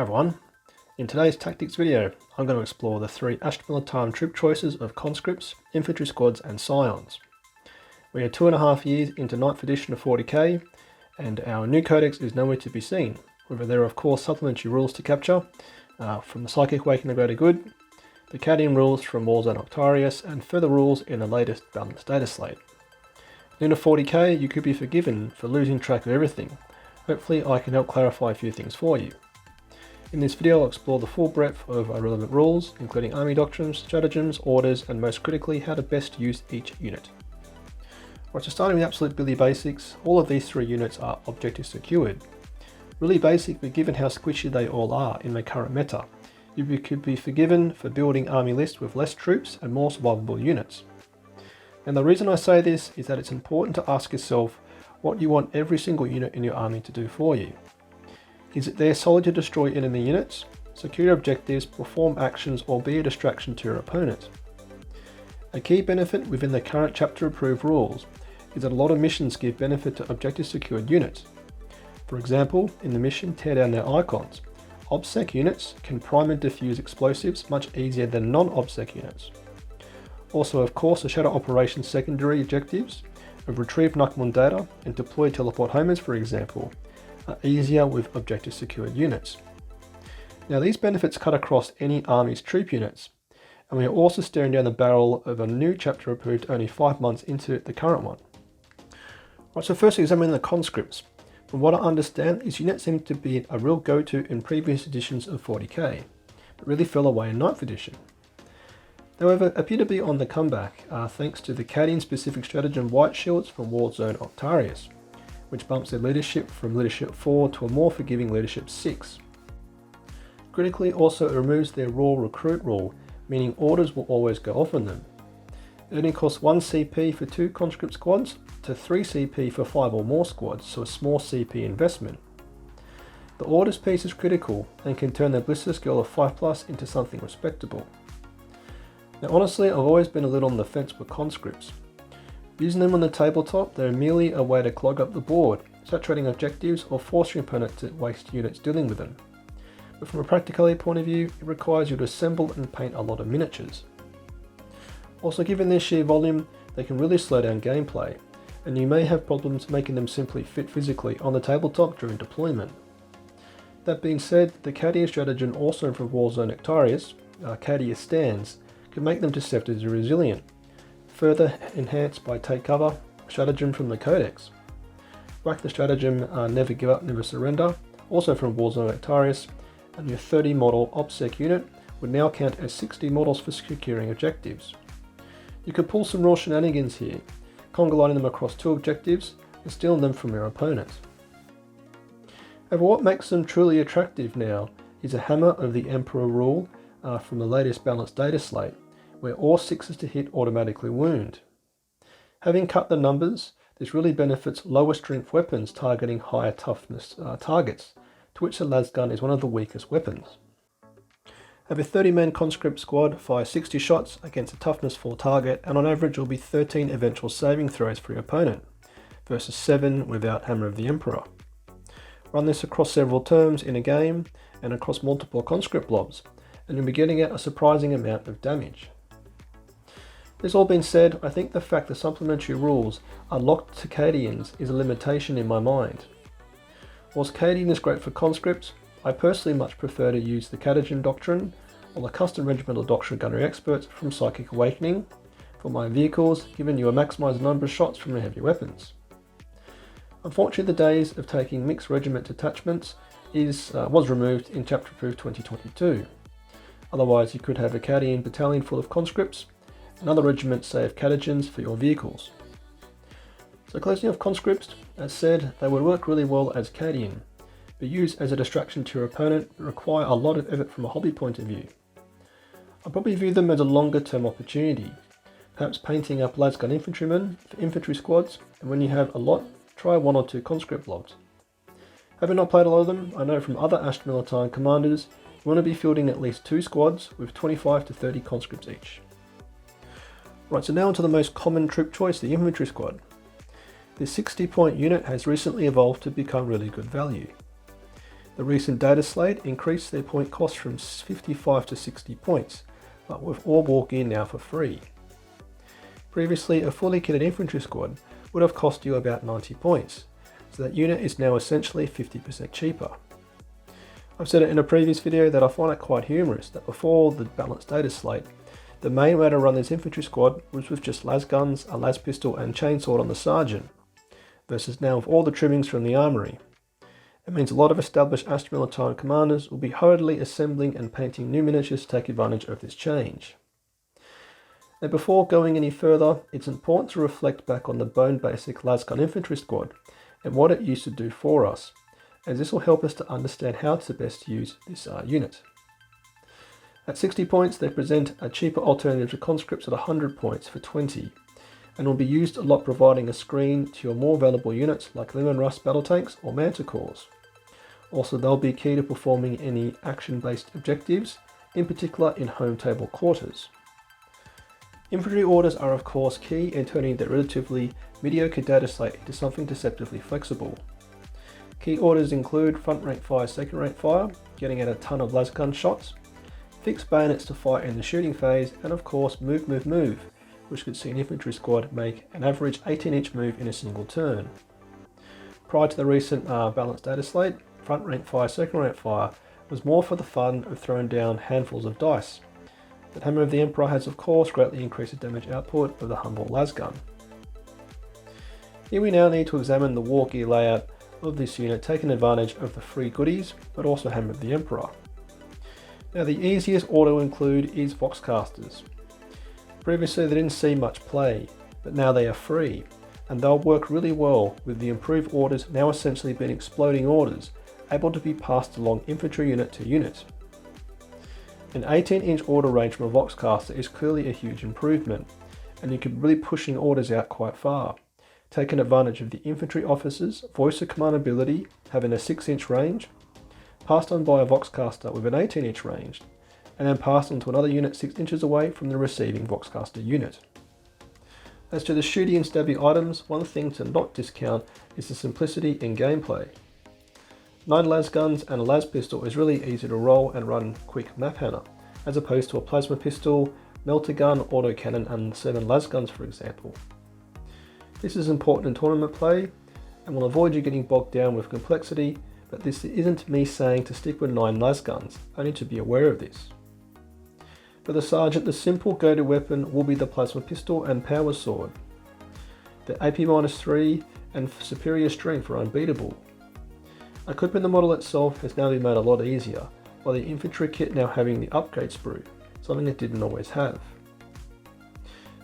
Hi everyone, in today's tactics video I'm going to explore the three Astra Militarum troop choices of Conscripts, Infantry squads and Scions. We are 2.5 years into 9th edition of 40k and our new codex is nowhere to be seen, however there are of course supplementary rules to capture from the Psychic Awakening of Greater Good, the Cadian rules from Warzone Octarius and further rules in the latest balanced data slate. In a 40k you could be forgiven for losing track of everything. Hopefully I can help clarify a few things for you. In this video I'll explore the full breadth of relevant rules, including army doctrines, stratagems, orders, and most critically how to best use each unit. Right, so starting with absolute Billy basics, all of these three units are objective secured. Really basic, but given how squishy they all are in the current meta, you could be forgiven for building army lists with less troops and more survivable units. And the reason I say this is that it's important to ask yourself what you want every single unit in your army to do for you. Is it there solely to destroy enemy units, secure your objectives, perform actions, or be a distraction to your opponent? A key benefit within the current chapter approved rules is that a lot of missions give benefit to objective secured units. For example, in the mission Tear Down Their Icons, OBSEC units can prime and defuse explosives much easier than non-OBSEC units. Also, of course, the Shadow Operations secondary objectives of retrieve Nukmun data and deploy teleport homers, for example, are easier with objective secured units. Now these benefits cut across any army's troop units, and we are also staring down the barrel of a new chapter approved only 5 months into the current one. Right, so first examining the conscripts. From what I understand, these units seem to be a real go-to in previous editions of 40k, but really fell away in 9th edition. However, appear to be on the comeback thanks to the Cadian specific stratagem White Shields from Warzone Octarius, which bumps their leadership from leadership 4 to a more forgiving leadership 6. Critically, also it removes their raw recruit rule, meaning orders will always go off on them. It only costs 1 CP for 2 conscript squads to 3 CP for 5 or more squads, so a small CP investment. The orders piece is critical and can turn their blister skill of 5+ into something respectable. Now honestly, I've always been a little on the fence with conscripts. Using them on the tabletop, they're merely a way to clog up the board, saturating objectives or force your opponent to waste units dealing with them. But from a practicality point of view, it requires you to assemble and paint a lot of miniatures. Also, given their sheer volume, they can really slow down gameplay, and you may have problems making them simply fit physically on the tabletop during deployment. That being said, the Cadian stratagem also from Warzone Octarius, Cadia Stands, can make them deceptively resilient, further enhanced by Take Cover, stratagem from the Codex. Whack the stratagem Never Give Up, Never Surrender, also from Warzone Octarius, and your 30 model OBSEC unit would now count as 60 models for securing objectives. You could pull some raw shenanigans here, conga lining them across 2 objectives and stealing them from your opponent. However, what makes them truly attractive now is a Hammer of the Emperor rule from the latest balanced data slate, where all 6s to hit automatically wound. Having cut the numbers, this really benefits lower strength weapons targeting higher toughness targets, to which the lasgun is one of the weakest weapons. Have a 30-man conscript squad fire 60 shots against a toughness 4 target, and on average will be 13 eventual saving throws for your opponent, versus 7 without Hammer of the Emperor. Run this across several terms in a game, and across multiple conscript blobs, and you'll be getting out a surprising amount of damage. This all being said, I think the fact the supplementary rules are locked to Cadians is a limitation in my mind. Whilst Cadian is great for conscripts, I personally much prefer to use the Cadian Doctrine or the Custom Regimental Doctrine Gunnery Experts from Psychic Awakening for my vehicles, giving you a maximised number of shots from your heavy weapons. Unfortunately, the days of taking mixed regiment detachments was removed in Chapter Approved 2022. Otherwise, you could have a Cadian battalion full of conscripts, another regiment say of Cadians for your vehicles. So closing off conscripts, as said, they would work really well as Cadian, but used as a distraction to your opponent require a lot of effort from a hobby point of view. I probably view them as a longer term opportunity, perhaps painting up lasgun infantrymen for infantry squads, and when you have a lot, try 1 or 2 conscript blobs. Having not played a lot of them, I know from other Astra Militarum commanders you want to be fielding at least 2 squads with 25 to 30 conscripts each. Right, so now onto the most common troop choice, the infantry squad. This 60-point unit has recently evolved to become really good value. The recent dataslate increased their point cost from 55 to 60 points, but with all war gear now for free. Previously, a fully kitted infantry squad would have cost you about 90 points, so that unit is now essentially 50% cheaper. I've said it in a previous video that I find it quite humorous that before the balanced dataslate, the main way to run this infantry squad was with just las guns, a las pistol and chainsword on the sergeant, versus now with all the trimmings from the armoury. It means a lot of established Astra Militarum commanders will be hurriedly assembling and painting new miniatures to take advantage of this change. Now before going any further, it's important to reflect back on the bone basic lasgun infantry squad and what it used to do for us, as this will help us to understand how to best use this unit. At 60 points, they present a cheaper alternative to conscripts at 100 points for 20, and will be used a lot providing a screen to your more valuable units like Lim and Rust battle tanks or manticores. Also, they'll be key to performing any action-based objectives, in particular in home table quarters. Infantry orders are of course key in turning their relatively mediocre dataslate into something deceptively flexible. Key orders include front rank fire, second rank fire, getting at a ton of lasgun shots, fixed bayonets to fight in the shooting phase, and of course move, which could see an infantry squad make an average 18-inch move in a single turn. Prior to the recent balanced dataslate, front rank fire, second rank fire was more for the fun of throwing down handfuls of dice. The Hammer of the Emperor has of course greatly increased the damage output of the humble lasgun. Here we now need to examine the war gear layout of this unit, taking advantage of the free goodies, but also Hammer of the Emperor. Now the easiest order to include is Voxcasters. Previously they didn't see much play, but now they are free, and they'll work really well with the improved orders now essentially being exploding orders, able to be passed along infantry unit to unit. An 18-inch order range from a Voxcaster is clearly a huge improvement, and you can really pushing orders out quite far, taking advantage of the infantry officer's voice of command ability having a 6-inch range, passed on by a Voxcaster with an 18-inch range, and then passed on to another unit 6 inches away from the receiving Voxcaster unit. As to the shooty and stabby items, one thing to not discount is the simplicity in gameplay. 9 las guns and a las pistol is really easy to roll and run quick map hanner, as opposed to a plasma pistol, melter gun, autocannon and 7 las guns for example. This is important in tournament play and will avoid you getting bogged down with complexity, but this isn't me saying to stick with 9 las guns, only to be aware of this. For the sergeant, the simple go-to weapon will be the plasma pistol and power sword. The AP-3 and superior strength are unbeatable. Equipping the model itself has now been made a lot easier, by the infantry kit now having the upgrade sprue, something it didn't always have.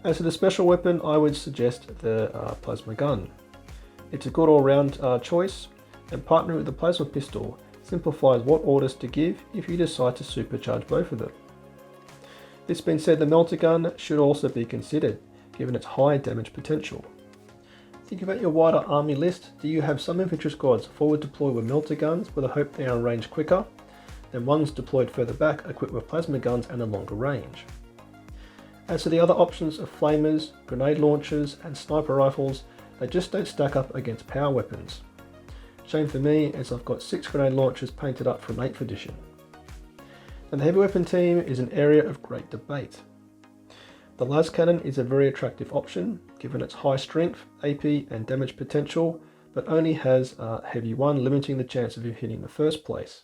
As to the special weapon, I would suggest the plasma gun. It's a good all-round choice, and partnering with the plasma pistol simplifies what orders to give if you decide to supercharge both of them. This being said, the melter gun should also be considered, given its high damage potential. Think about your wider army list. Do you have some infantry squads forward deployed with melter guns with a hope they are in range quicker, than ones deployed further back equipped with plasma guns and a longer range? As to the other options of flamers, grenade launchers and sniper rifles, they just don't stack up against power weapons. Shame for me, as I've got 6 grenade launchers painted up from 8th edition. And the heavy weapon team is an area of great debate. The las cannon is a very attractive option, given its high strength, AP and damage potential, but only has a heavy 1, limiting the chance of you hitting the first place.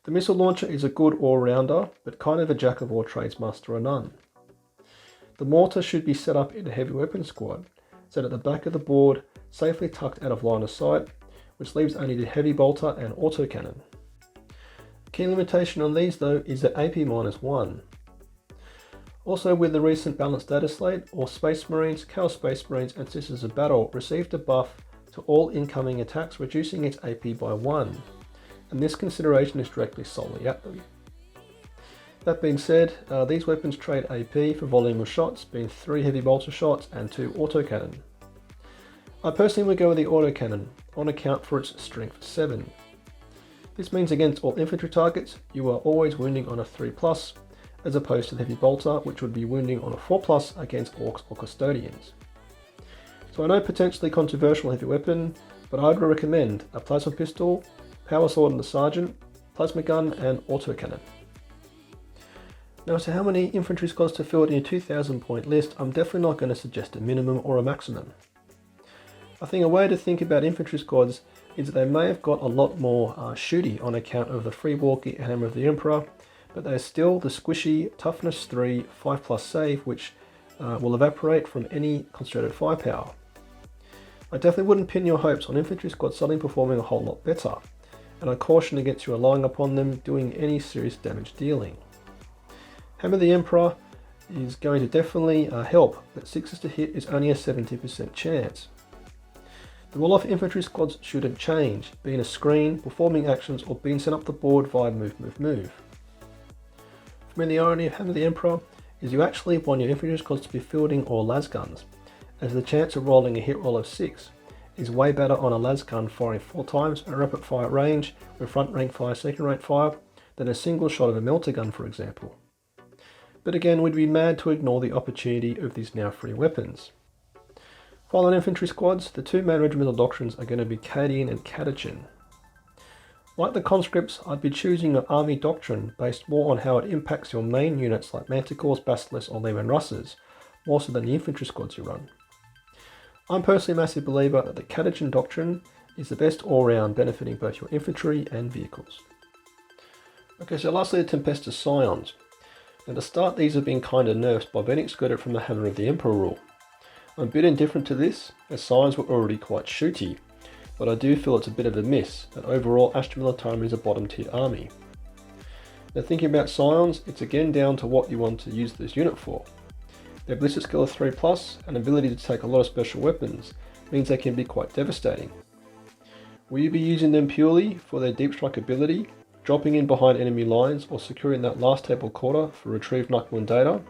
The missile launcher is a good all-rounder, but kind of a jack of all trades, master of none. The mortar should be set up in a heavy weapon squad, set at the back of the board, safely tucked out of line of sight, which leaves only the heavy bolter and autocannon. The key limitation on these though is the AP-1. Also, with the recent balanced dataslate, all Space Marines, Chaos Space Marines and Sisters of Battle received a buff to all incoming attacks, reducing its AP by 1, and this consideration is directly solely at them. That being said, these weapons trade AP for volume of shots, being 3 heavy bolter shots and 2 autocannon. I personally would go with the autocannon, on account for its strength 7. This means against all infantry targets, you are always wounding on a 3+, as opposed to the heavy bolter, which would be wounding on a 4+ against orcs or custodians. So I know potentially controversial heavy weapon, but I would recommend a plasma pistol, power sword and the sergeant, plasma gun and autocannon. Now, as to how many infantry squads to field in your 2000 point list, I'm definitely not going to suggest a minimum or a maximum. I think a way to think about infantry squads is that they may have got a lot more shooty on account of the free walkie and Hammer of the Emperor, but they're still the squishy toughness 3 5+ save, which will evaporate from any concentrated firepower. I definitely wouldn't pin your hopes on infantry squads suddenly performing a whole lot better, and I caution against you relying upon them doing any serious damage dealing. Hammer of the Emperor is going to definitely help, but 6s to hit is only a 70% chance. The roll-off infantry squads shouldn't change, being a screen, performing actions, or being sent up the board via move. For me, the irony of Hammer of the Emperor is you actually want your infantry squads to be fielding all las guns, as the chance of rolling a hit roll of 6 is way better on a las gun firing 4 times at rapid fire range with front rank fire, second rank fire than a single shot of a melter gun, for example. But again, we'd be mad to ignore the opportunity of these now free weapons. Following infantry squads, the two main regimental doctrines are going to be Cadian and Catechin. Like the conscripts, I'd be choosing an army doctrine based more on how it impacts your main units like Manticores, Basilisks or Leman Russes, more so than the infantry squads you run. I'm personally a massive believer that the Catechin doctrine is the best all-round, benefiting both your infantry and vehicles. Okay, so lastly the Tempestus Scions. Now to start, these have been kind of nerfed by being excluded from the Hammer of the Emperor rule. I'm a bit indifferent to this, as Scions were already quite shooty, but I do feel it's a bit of a miss that overall Astra Militarum is a bottom tier army. Now thinking about Scions, it's again down to what you want to use this unit for. Their ballistic skill of 3+ and ability to take a lot of special weapons means they can be quite devastating. Will you be using them purely for their deep strike ability, dropping in behind enemy lines or securing that last table quarter for retrieved Nocturne data,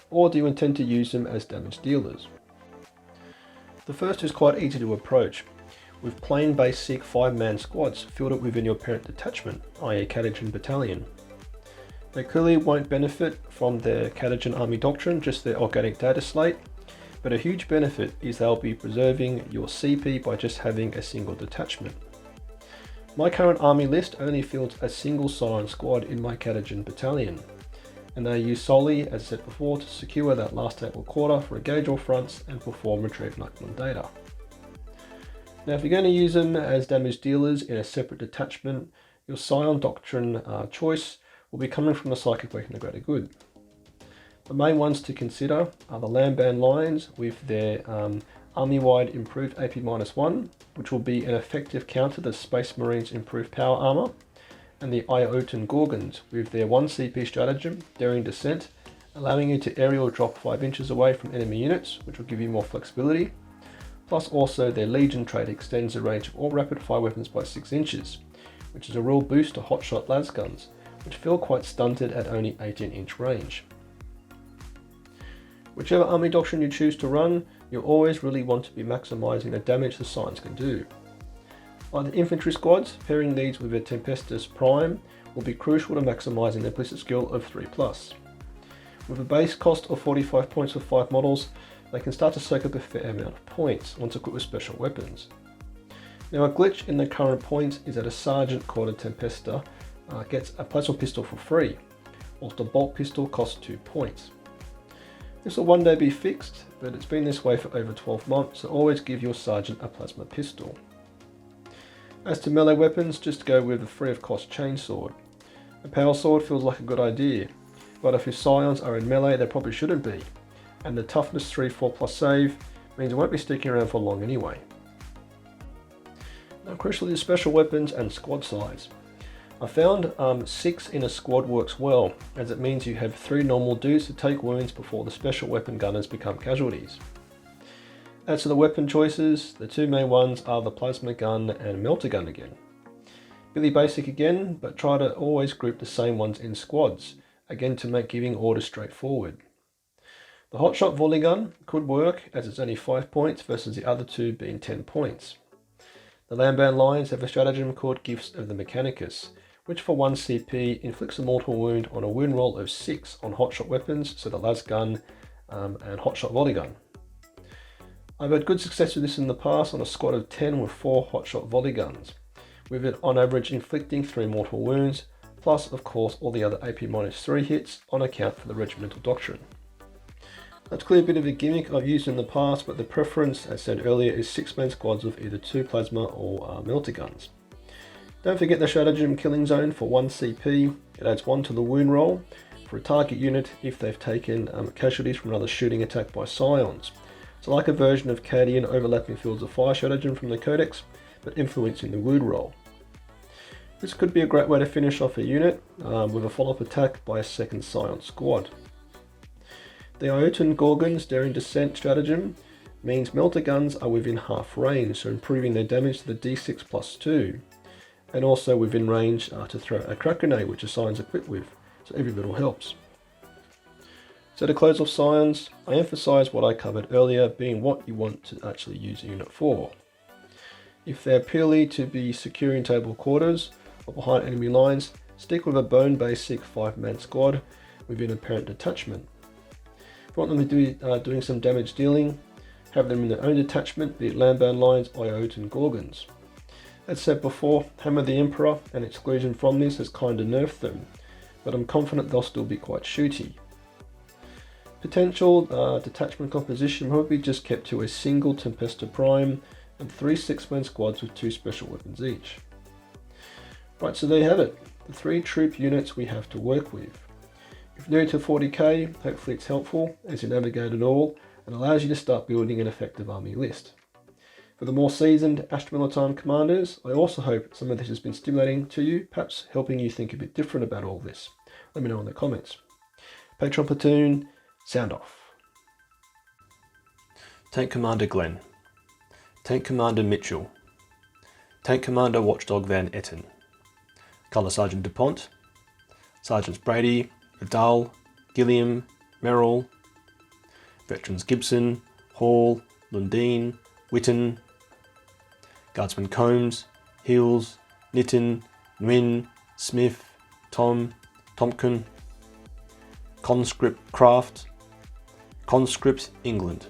or do you intend to use them as damage dealers? The first is quite easy to approach, with plain basic 5-man squads fielded within your parent detachment, i.e. Catechin battalion. They clearly won't benefit from their Catechin army doctrine, just their organic data slate, but a huge benefit is they'll be preserving your CP by just having a single detachment. My current army list only fields a single Scion squad in my Catechin battalion, and they are used solely, as I said before, to secure that last table quarter for engage all fronts and perform retrieve Nocturne data. Now if you're going to use them as damage dealers in a separate detachment, your Scion doctrine choice will be coming from the Psychic Weapon of Greater Good. The main ones to consider are the Lamban Lions with their army-wide improved AP-1, which will be an effective counter to Space Marines' improved power armor, and the Iotan Gorgons with their 1 CP stratagem, Daring Descent, allowing you to aerial drop 5 inches away from enemy units, which will give you more flexibility. Plus also their Legion trait extends the range of all rapid fire weapons by 6 inches, which is a real boost to hotshot las guns, which feel quite stunted at only 18-inch range. Whichever army doctrine you choose to run, you'll always really want to be maximising the damage the Scions can do. Like the infantry squads, pairing these with a Tempestus Prime will be crucial to maximising their ballistic skill of 3+. With a base cost of 45 points for 5 models, they can start to soak up a fair amount of points once equipped with special weapons. Now a glitch in the current points is that a Sergeant called a Tempesta gets a plasma pistol for free, whilst a bolt pistol costs 2 points. This will one day be fixed, but it's been this way for over 12 months, so always give your Sergeant a plasma pistol. As to melee weapons, just go with the free of cost chainsword. A power sword feels like a good idea, but if your Scions are in melee they probably shouldn't be, and the toughness 3 4+ save means it won't be sticking around for long anyway. Now crucially, the special weapons and squad size. I found 6 in a squad works well, as it means you have 3 normal dudes to take wounds before the special weapon gunners become casualties. As to the weapon choices, the 2 main ones are the plasma gun and melter gun again. Really basic again, but try to always group the same ones in squads, again to make giving orders straightforward. The hotshot volley gun could work, as it's only 5 points versus the other 2 being 10 points. The Lamban Lions have a stratagem called Gifts of the Mechanicus, which for 1 CP inflicts a mortal wound on a wound roll of 6 on hotshot weapons, so the las gun and hotshot volley gun. I've had good success with this in the past on a squad of 10 with 4 hotshot volley guns, with it on average inflicting 3 mortal wounds, plus of course all the other AP-3 hits on account for the regimental doctrine. That's clearly a bit of a gimmick I've used in the past, but the preference, as said earlier, is 6-man squads with either 2 plasma or melter guns. Don't forget the stratagem killing zone for 1 CP. It adds 1 to the wound roll for a target unit if they've taken casualties from another shooting attack by Scions. So like a version of Cadian overlapping fields of fire stratagem from the Codex, but influencing the wound roll. This could be a great way to finish off a unit with a follow-up attack by a second Scion squad. The Iotan Gorgon's Daring Descent stratagem means melter guns are within half range, so improving their damage to the d6 plus 2, and also within range to throw a crack grenade, which a Scion's equipped with, so every little helps. So to close off Scions, I emphasise what I covered earlier, being what you want to actually use a unit for. If they're purely to be securing table quarters or behind enemy lines, stick with a bone basic 5-man squad within a parent detachment. If you want them to be doing some damage dealing, have them in their own detachment, be it landbound lines, Iotan Gorgons. As said before, Hammer the Emperor and exclusion from this has kinda nerfed them, but I'm confident they'll still be quite shooty. Potential detachment composition will be just kept to a single Tempesta Prime and 3 6-man squads with 2 special weapons each. Right, so there you have it, the 3 troop units we have to work with. If you're new to 40k, hopefully it's helpful as you navigate it all and allows you to start building an effective army list. For the more seasoned Astra Militarum commanders, I also hope some of this has been stimulating to you, perhaps helping you think a bit different about all this. Let me know in the comments. Patron Platoon, sound off. Tank Commander Glenn, Tank Commander Mitchell, Tank Commander Watchdog Van Etten, Colour Sergeant DuPont, Sergeants Brady, Vidal, Gilliam, Merrill, Veterans Gibson, Hall, Lundeen, Witten, Guardsman Combs, Hills, Nitton, Nguyen, Smith, Tom, Tompkin, Conscript Craft, Conscripts England.